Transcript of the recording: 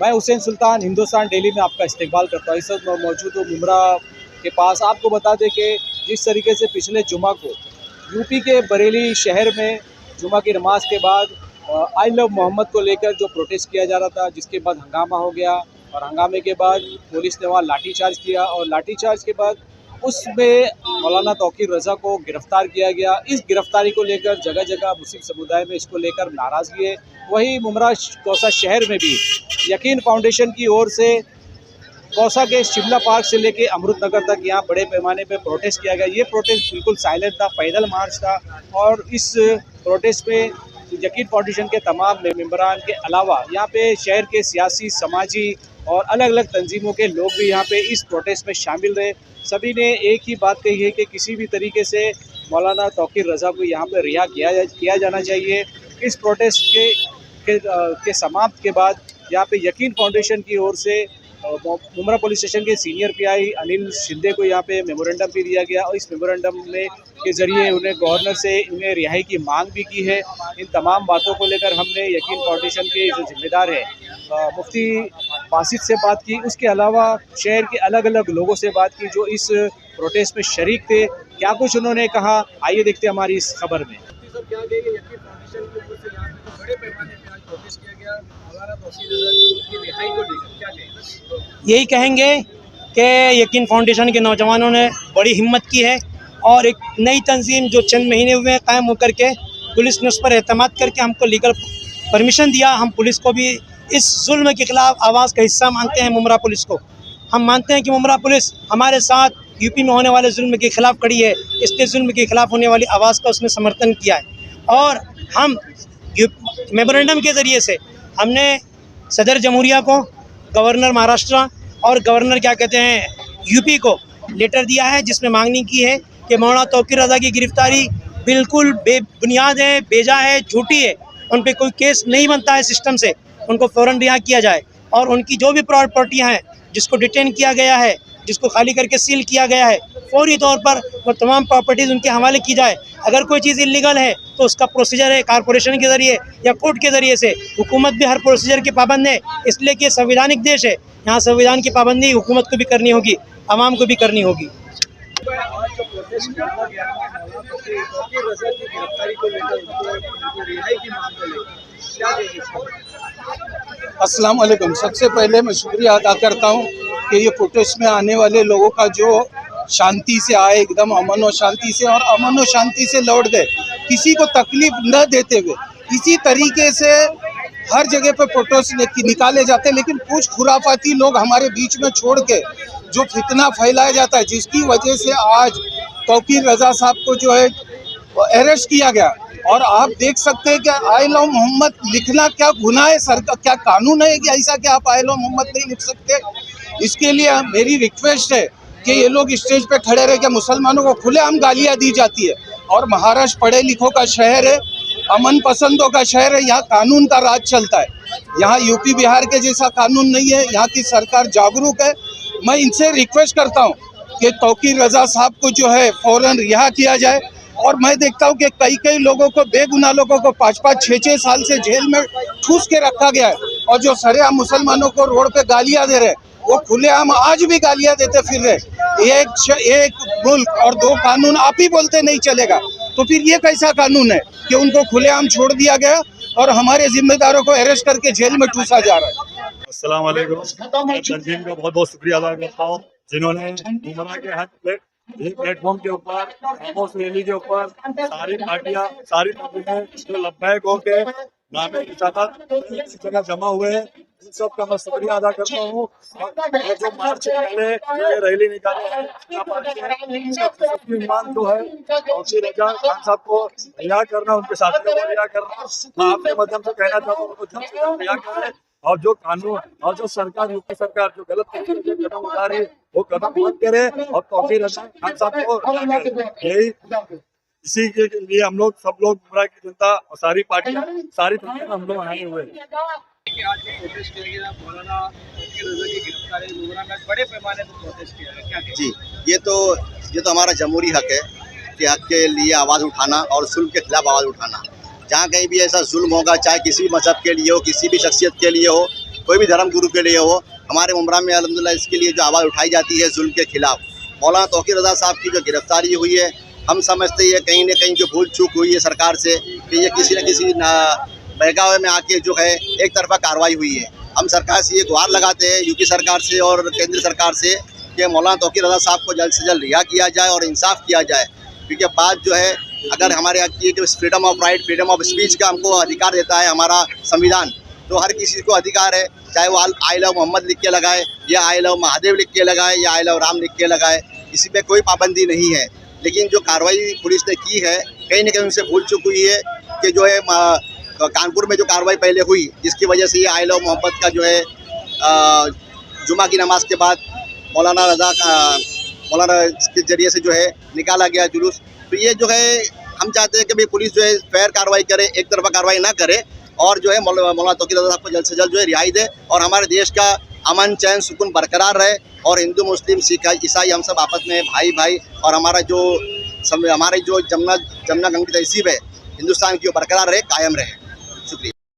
मैं हुसैन सुल्तान हिंदुस्तान डेली में आपका इस्तेमाल करता हूँ। इस वक्त मैं मौजूद हूँ मुमरा के पास। आपको बता दें कि जिस तरीके से पिछले जुमा को यूपी के बरेली शहर में जुमा की नमाज के बाद आई लव मोहम्मद को लेकर जो प्रोटेस्ट किया जा रहा था, जिसके बाद हंगामा हो गया और हंगामे के बाद पुलिस ने वहाँ लाठीचार्ज किया और लाठीचार्ज के बाद उसमें मौलाना तौकीर रज़ा को गिरफ्तार किया गया। इस गिरफ्तारी को लेकर जगह जगह मुस्लिम समुदाय में इसको लेकर नाराज़गी है। वहीं मुमरा कौसा शहर में भी यकीन फाउंडेशन की ओर से कौसा के शिमला पार्क से लेकर अमृत नगर तक यहाँ बड़े पैमाने पर प्रोटेस्ट किया गया। ये प्रोटेस्ट बिल्कुल साइलेंट था, पैदल मार्च था और इस प्रोटेस्ट में यकीन फाउंडेशन के तमाम मेंबरान के अलावा यहाँ पे शहर के सियासी, समाजी और अलग अलग तंजीमों के लोग भी यहाँ पे इस प्रोटेस्ट में शामिल रहे। सभी ने एक ही बात कही है कि किसी भी तरीके से मौलाना तौकीर रज़ा को यहाँ पर रिहा किया जाना चाहिए। इस प्रोटेस्ट के समाप्त के बाद यहाँ पे यकीन फाउंडेशन की ओर से मुमरा पुलिस स्टेशन के सीनियर पीआई अनिल शिंदे को यहाँ पे मेमोरेंडम भी दिया गया और इस मेमोरेंडम में के ज़रिए उन्हें गवर्नर से इन्हें रिहाई की मांग भी की है। इन तमाम बातों को लेकर हमने यकीन फाउंडेशन के जो जिम्मेदार है मुफ्ती बासित से बात की, उसके अलावा शहर के अलग अलग लोगों से बात की जो इस प्रोटेस्ट में शरीक थे। क्या कुछ उन्होंने कहा, आइए देखते हैं हमारी इस खबर में। यही कहेंगे कि यकीन फाउंडेशन के नौजवानों ने बड़ी हिम्मत की है और एक नई तंजीम जो चंद महीने हुए कायम होकर के पुलिस ने उस पर एतमाद करके हमको लीगल परमिशन दिया। हम पुलिस को भी इस जुल्म के खिलाफ आवाज़ का हिस्सा मानते हैं। मुमरा पुलिस को हम मानते हैं कि मुमरा पुलिस हमारे साथ यूपी में होने वाले जुल्म के खिलाफ खड़ी है। इसके जुल्म के खिलाफ होने वाली आवाज़ का उसने समर्थन किया है और हम मेमोरेंडम के ज़रिए से हमने सदर जमहूरिया को, गवर्नर महाराष्ट्र और गवर्नर क्या कहते हैं यूपी को लेटर दिया है जिसमें मांगनी की है कि मौलाना तौकीर रज़ा की गिरफ्तारी बिल्कुल बेबुनियाद है, बेजा है, झूठी है। उन पे कोई केस नहीं बनता है सिस्टम से, उनको फ़ौरन रिहा किया जाए और उनकी जो भी प्रॉपर्टियां हैं जिसको डिटेन किया गया है, जिसको खाली करके सील किया गया है, फौरी तौर पर वो तमाम प्रॉपर्टीज़ उनके हवाले की जाए। अगर कोई चीज़ इलीगल है तो उसका प्रोसीजर है कॉरपोरेशन के ज़रिए या कोर्ट के ज़रिए से। हुकूमत भी हर प्रोसीजर की पाबंद है, इसलिए कि संवैधानिक देश है, यहाँ संविधान की पाबंदी हुकूमत को भी करनी होगी, आवाम को भी करनी होगी। अस्सलाम वालेकुम। सबसे पहले मैं शुक्रिया अदा करता हूँ कि ये प्रोटेस्ट में आने वाले लोगों का जो शांति से आए, एकदम अमन और शांति से, और अमन और शांति से लौट गए, किसी को तकलीफ न देते हुए। इसी तरीके से हर जगह पे प्रोटेस्ट निकाले जाते हैं, लेकिन कुछ खुराफाती लोग हमारे बीच में छोड़ के जो फितना फैलाया जाता है, जिसकी वजह से आज तौकीर रज़ा साहब को जो है अरेस्ट किया गया। और आप देख सकते हैं कि आई लव मोहम्मद लिखना क्या गुनाह है, सरकार क्या कानून है कि ऐसा कि आप आई लव मोहम्मद नहीं लिख सकते। इसके लिए मेरी रिक्वेस्ट है कि ये लोग स्टेज पे खड़े रह के मुसलमानों को खुलेआम गालियां दी जाती है। और महाराष्ट्र पढ़े लिखों का शहर है, अमन पसंदों का शहर है, यहाँ कानून का राज चलता है। यहाँ यूपी बिहार के जैसा कानून नहीं है, यहाँ की सरकार जागरूक है। मैं इनसे रिक्वेस्ट करता हूँ कि तौकीर रज़ा साहब को जो है फ़ौरन रिहा किया जाए। और मैं देखता हूँ कि कई लोगों को, बेगुनाह लोगों को 5-5, 6-6 साल से जेल में ठूस के रखा गया है, और जो सरेआम मुसलमानों को रोड पे गालियां दे रहे, वो खुलेआम आज भी गालियां देते फिर रहे। एक मुल्क और दो कानून आप ही बोलते नहीं चलेगा, तो फिर ये कैसा कानून है कि उनको खुलेआम छोड़ दिया गया और हमारे जिम्मेदारों को अरेस्ट करके जेल में ठूसा जा रहा है। अस्सलाम वालेकुम। मैं तंजीम का बहुत बहुत शुक्रिया अदा करता हूँ जिन्होंने मुमरा के हक पे एक प्लेटफॉर्म के ऊपर, खामोश रैली के ऊपर सारी पार्टियां, सारी तंजीमें जो लब्बैक होके नामे की इस जगह जमा हुए हैं, इन सब का मैं शुक्रिया अदा करता हूँ। और जो मार्च पहले ये रैली निकाले हैं, ईमान जो है तौकीर रज़ा खान साहब को रिहा करना, उनके साथियों को रिहा करना, मैं आपके माध्यम से कहना चाहता हूँ उनको जल्द से रिहा करें। और जो कानून और जो सरकार, यूपी सरकार जो गलत तरीके से कदम उठा रही है, वो कदम बंद करे और तौकीर रज़ा खान साहब को यही, इसी के लिए हम लोग सब लोग मुमरा की जनता और सारी पार्टियां, सारी तंजीमें हम लोग आए हुए हैं। बड़े पैमाने पर प्रोटेस्ट किया गया, क्या जी, ये तो हमारा जमहूरी हक है कि हक के लिए आवाज़ उठाना और जुल्म के खिलाफ आवाज़ उठाना। जहाँ कहीं भी ऐसा जुल्म होगा, चाहे किसी भी मजहब के लिए हो, किसी भी शख्सियत के लिए हो, कोई भी धर्म गुरु के लिए हो, हमारे मुमरा में अल्हम्दुलिल्लाह इसके लिए जो आवाज़ उठाई जाती है जुल्म के खिलाफ। मौलाना तौकीर रज़ा साहब की जो गिरफ्तारी हुई है, हम समझते हैं कहीं ना कहीं जो भूल चूक हुई है सरकार से कि ये किसी न किसी बहकावे में आके जो है एक तरफा कार्रवाई हुई है। हम सरकार से ये गुहार लगाते हैं, यूपी सरकार से और केंद्र सरकार से, कि मौलाना तौकीर रज़ा साहब को जल्द से जल्द रिहा किया जाए और इंसाफ किया जाए। क्योंकि बात जो है, अगर हमारे यहाँ की freedom of right, freedom of speech का हमको अधिकार देता है हमारा संविधान, तो हर किसी को अधिकार है, चाहे वो आई लव मोहम्मद लिख के लगाए या आई लव महादेव लिख के लगाए या आई लव राम लिख के लगाए, इसी पे कोई पाबंदी नहीं है। लेकिन जो कार्रवाई पुलिस ने की है, कहीं न कहीं उनसे भूल चूक हुई है कि जो है कानपुर में जो कार्रवाई पहले हुई, जिसकी वजह से ये आई लव मोहम्मद का जो है जुमा की नमाज के बाद मौलाना के जरिए से जो है निकाला गया जुलूस। तो ये जो है हम चाहते हैं कि भाई पुलिस जो है फेयर कार्रवाई करे, एक तरफा कार्रवाई ना करे और जो है मौलाना तौकीर रज़ा साहब को जल्द से जल्द जो है रिहाई दे और हमारे देश का अमन चैन सुकून बरकरार रहे और हिंदू मुस्लिम सिख ईसाई हम सब आपस में भाई भाई और हमारी जो जमुना गंगा तहसीब है हिंदुस्तान की, वो बरकरार रहे, कायम रहे।